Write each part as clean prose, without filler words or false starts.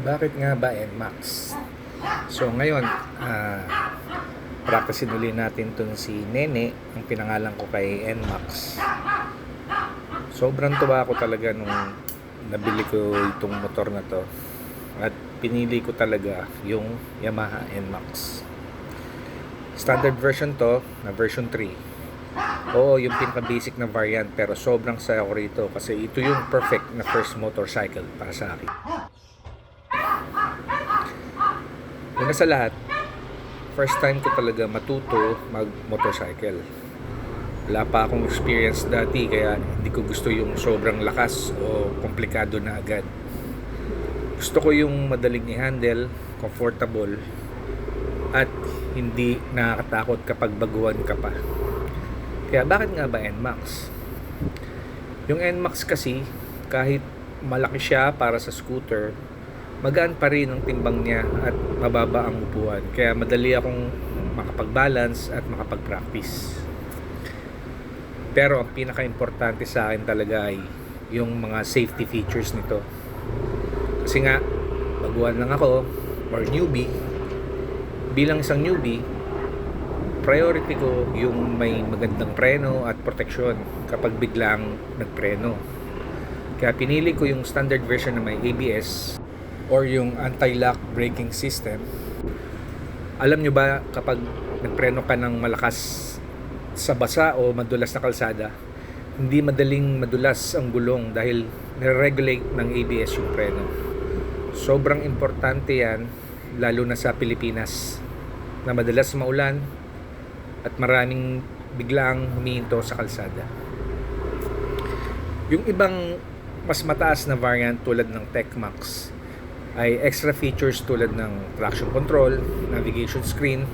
Bakit nga ba NMAX? So ngayon, practicein uli natin tong si Nene, ang pinangalan ko kay NMAX. Sobrang tuwa ako talaga nung nabili ko itong motor na to. At pinili ko talaga yung Yamaha NMAX. Standard version to, na version 3. Oo, yung pinaka-basic na variant, pero sobrang saya ko rito kasi ito yung perfect na first motorcycle para sa akin. Una sa lahat, first time ko talaga matuto mag-motorcycle. Wala pa akong experience dati kaya hindi ko gusto yung sobrang lakas o komplikado na agad. Gusto ko yung madaling i-handle, comfortable, at hindi nakakatakot kapag baguhan ka pa. Kaya bakit nga ba NMAX? Yung NMAX kasi, kahit malaki siya para sa scooter, magaan pa rin ang timbang niya at mababa ang upuan. Kaya madali akong makapag-balance at makapag-practice. Pero ang pinaka-importante sa akin talaga ay yung mga safety features nito. Kasi nga, baguhan lang ako or newbie. Bilang isang newbie, priority ko yung may magandang preno at proteksyon kapag biglang nagpreno. Kaya pinili ko yung standard version na may ABS or yung anti-lock braking system. Alam nyo ba kapag nagpreno ka ng malakas sa basa o madulas na kalsada, hindi madaling madulas ang gulong dahil nire-regulate ng ABS yung preno. Sobrang importante yan lalo na sa Pilipinas na madalas maulan at maraming biglang humihinto sa kalsada. Yung ibang mas mataas na variant tulad ng TechMax ay extra features tulad ng traction control, navigation screen,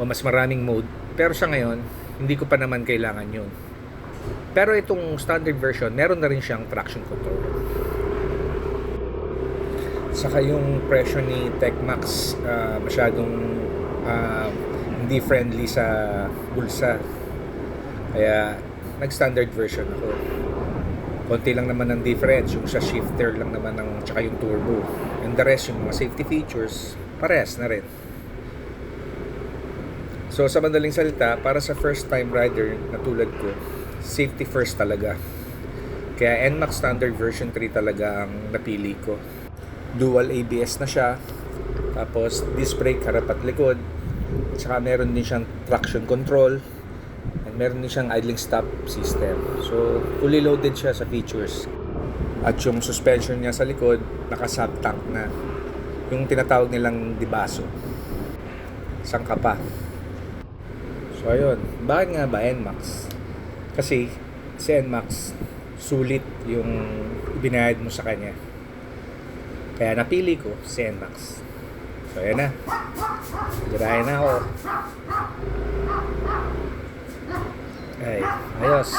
o mas maraming mode. Pero sa ngayon, hindi ko pa naman kailangan yun. Pero itong standard version, meron na rin siyang traction control. Saka yung presyo ni TechMax masyadong hindi friendly sa bulsa. Kaya nag-standard version ako. Konti lang naman ang difference, yung sa shifter lang naman ng tsaka yung turbo. And the rest, yung mga safety features, parehas na rin. So sa madaling salita, para sa first time rider na tulad ko, safety first talaga. Kaya NMAX standard version 3 talaga ang napili ko. Dual ABS na siya. Tapos disc brake harap at likod. Tsaka meron din siyang traction control. And meron din siyang idling stop system. So, fully loaded siya sa features. At yung suspension niya sa likod, naka-sub tank na. Yung tinatawag nilang dibaso. Sangka pa. So, ayun. Bakit nga ba NMAX? Kasi, si NMAX, sulit yung binayad mo sa kanya. Kaya napili ko si NMAX. So, ayan na. Girahin na ako. Ay, ayos.